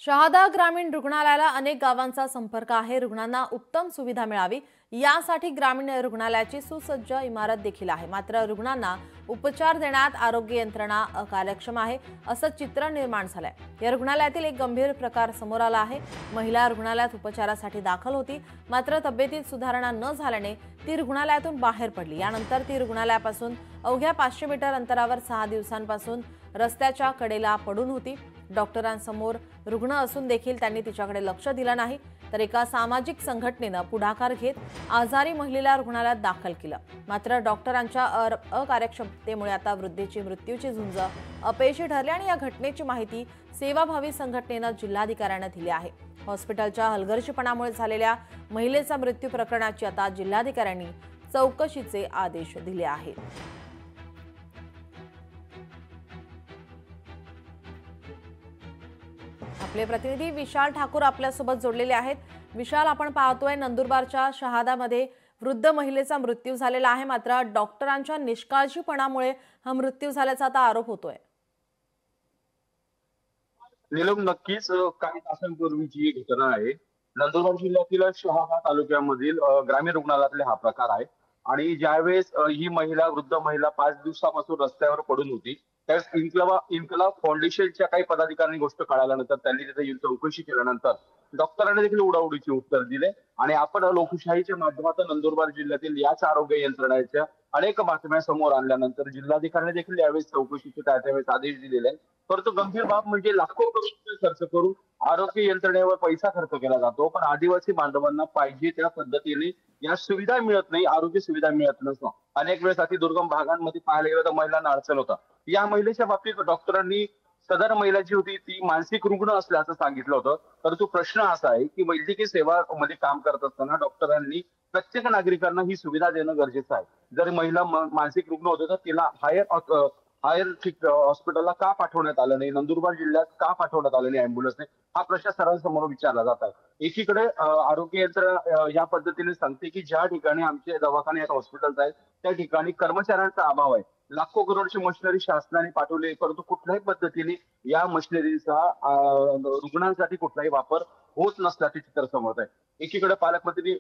शहादा ग्रामीण रुग्णालयाला अनेक गावांचा संपर्क आहे। रुग्णांना उत्तम सुविधा मिळावी यासाठी ग्रामीण रुग्णालयाची सुसज्ज इमारत देखील आहे। मात्र रुग्णांना उपचार देण्यात आरोग्य यंत्रणा अकार्यक्षम आहे असं चित्र निर्माण झालंय। या रुग्णालयातील एक गंभीर प्रकार समोर आला आहे। महिला रुग्णालयात उपचारासाठी दाखल होती, मात्र तब्येतीत सुधारणा न झाल्याने ती रुग्णालयातून बाहेर पडली। यानंतर ती रुग्णालयापासून अवघ्या 500 मीटर अंतरावर 6 दिवसांपासून रस्त्याच्या कडेला पडून होती। डॉक्टरांसमोर रुग्ण असून देखील त्यांनी तिच्याकडे लक्ष दिलं नाही। तर एका सामाजिक संघटनेने पुढाकार घेत आजारी महिलेला रुग्णालयात दाखल केलं। मात्र डॉक्टरांच्या अकार्यक्षमतेमुळे आता वृद्धेची मृत्यूची झुंज अपयशी ठरली आणि या घटनेची माहिती सेवाभावी संघटनेने जिल्हाधिकाऱ्यांना दिली आहे। हॉस्पिटलच्या हलगर्जीपणामुळे झालेल्या महिलेचा मृत्यू प्रकरणाची आता जिल्हाधिकाऱ्यांनी चौकशीचे आदेश दिले आहेत। आपले प्रतिनिधी विशाल ठाकूर आपल्यासोबत जोडलेले आहेत। विशाल, आपण पाहतोय नंदुरबारच्या शहादामध्ये वृद्ध महिलेचा मृत्यू झालेला आहे, मात्र डॉक्टरांच्या निष्काळजीपणामुळे हा मृत्यू झाल्याचा आता आरोप होतोय। नीलम, नक्कीच काही तासांपूर्वीची ही घटना आहे। नंदुरबार जिल्ह्यातील शहादा तालुक्यामधील ग्रामीण रुग्णालयातले हा प्रकार आहे। आणि ज्यावेळेस ही वृद्ध महिला 5 दिवसापासून रस्त्यावर पडून होती, त्यावेळेस इन्कलाब फाउंडेशनच्या काही पदाधिकाऱ्यांनी गोष्ट कळाल्यानंतर त्यांनी तिथे येऊन चौकशी केल्यानंतर डॉक्टरांनी देखील उडाउडीची उत्तर दिले। आणि आपण लोकशाहीच्या माध्यमातून नंदुरबार जिल्ह्यातील याच आरोग्य यंत्रणेच्या अनेक बातम्या समोर आणल्यानंतर जिल्हाधिकाऱ्यांनी देखील यावेळेस चौकशीचे त्यावेळेस आदेश दिलेले आहेत। परंतु गंभीर बाब म्हणजे लाखो करोड रुपये खर्च करून आरोग्य यंत्रणेवर पैसा खर्च केला जातो, पण आदिवासी बांधवांना पाहिजे त्या पद्धतीने या सुविधा मिळत नाही, आरोग्य सुविधा मिळत नसतो। अनेक वेळेस अतिदुर्गम भागांमध्ये पाहायला गेलं तर महिलांना अडचण होतं। या महिलेच्या बाबतीत डॉक्टरांनी सदर महिला जी होती ती मानसिक रुग्ण असल्याचं सांगितलं होतं। परंतु प्रश्न असा आहे की वैद्यकीय सेवा मध्ये काम करत असताना डॉक्टरांनी प्रत्येक नागरिकांना ही सुविधा देणं गरजेचं आहे। जर महिला मानसिक रुग्ण होते तर तिला हायर हॉस्पिटलला का पाठवण्यात आलं नाही, नंदुरबार जिल्ह्यात का पाठवण्यात आलं नाही अँब्युलन्सने, हा प्रश्न सर्वांसमोर विचारला जात आहे। एकीकडे आरोग्य यंत्रणा या पद्धतीने सांगते की ज्या ठिकाणी आमचे दवाखाने आहेत, हॉस्पिटल्स आहेत, त्या ठिकाणी कर्मचाऱ्यांचा अभाव आहे। लाखो करोडची मशिनरी शासनाने पाठवली, परंतु कुठल्याही पद्धतीने या मशिनरीचा रुग्णांसाठी कुठलाही वापर होत नसल्याचे चित्र समोर आहे। एकीकडे पालकमंत्री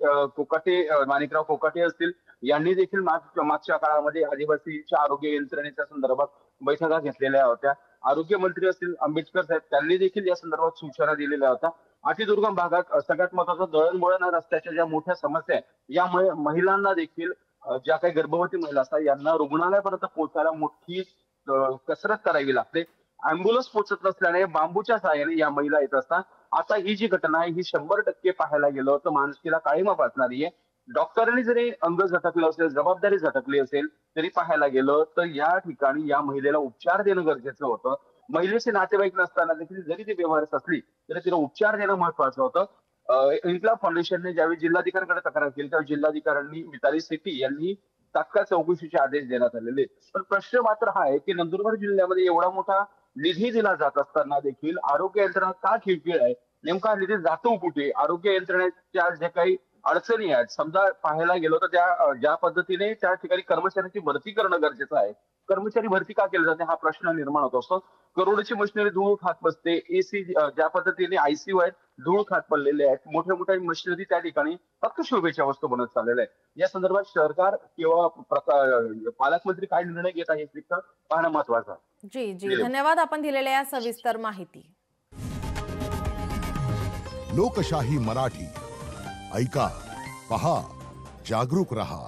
माणिकराव कोकाटे असतील, यांनी देखील मागच्या काळामध्ये आदिवासीच्या आरोग्य यंत्रणेच्या संदर्भात बैठका घेतलेल्या होत्या। आरोग्य मंत्री असतील आंबेडकर साहेब, त्यांनी देखील या संदर्भात सूचना दिलेल्या होत्या। अतिदुर्गम भागात सगळ्यात महत्त्वाचं दळणवळण रस्त्याच्या ज्या मोठ्या समस्या आहेत, यामुळे महिलांना देखील ज्या काही गर्भवती महिला असतात यांना रुग्णालयापर्यंत पोहोचायला मोठी कसरत करावी लागते। अँब्युलन्स पोहोचत नसल्याने बांबूच्या सहाय्याने या महिला येत असतात। आता ही जी घटना आहे ही 100% पाहायला गेलं तर माणुसकीला काळीमा फासणारी आहे। डॉक्टरांनी जरी अंग झटकलं असेल, जबाबदारी झटकली असेल, तरी पाहायला गेलं तर या ठिकाणी या महिलेला उपचार देणं गरजेचं होतं। महिलेचे नातेवाईक नसताना देखील जरी ती व्यवहारच असली तरी तिला उपचार देणं महत्वाचं होतं। इन्कलाब फाउंडेशनने ज्यावेळी जिल्हाधिकाऱ्यांकडे तक्रार केली त्यावेळी जिल्हाधिकाऱ्यांनी मिताली सेठी यांनी तात्काळ चौकशीचे आदेश देण्यात आलेले। पण प्रश्न मात्र हा आहे की नंदुरबार जिल्ह्यामध्ये एवढा मोठा निधी दिला जात असताना देखील आरोग्य यंत्रणा का खिळखिळ आहे, नेमका निधी जातो कुठे? आरोग्य यंत्रणेच्या जे काही अडचणी आहेत, समजा पाहायला गेलो तर त्या ज्या पद्धतीने त्या ठिकाणी कर्मचाऱ्यांची भरती करणं गरजेचं आहे, कर्मचारी भरती का केली जाते हा प्रश्न निर्माण होत असतो। करोडची मशिनरी धूळ खात बसते, एसी ज्या पद्धतीने आयसीयू आहेत धूळ खात पडलेले आहेत, मोठ्या मोठ्या मशिनरी त्या ठिकाणी फक्त शोभेच्या वस्तू बनत चाललेल्या आहेत। या संदर्भात सरकार किंवा पालकमंत्री काय निर्णय घेत आहे हे पाहणं महत्वाचं आहे। जी धन्यवाद आपण दिलेल्या सविस्तर माहिती। लोकशाही मराठी ऐका, पहा, जागरूक रहा।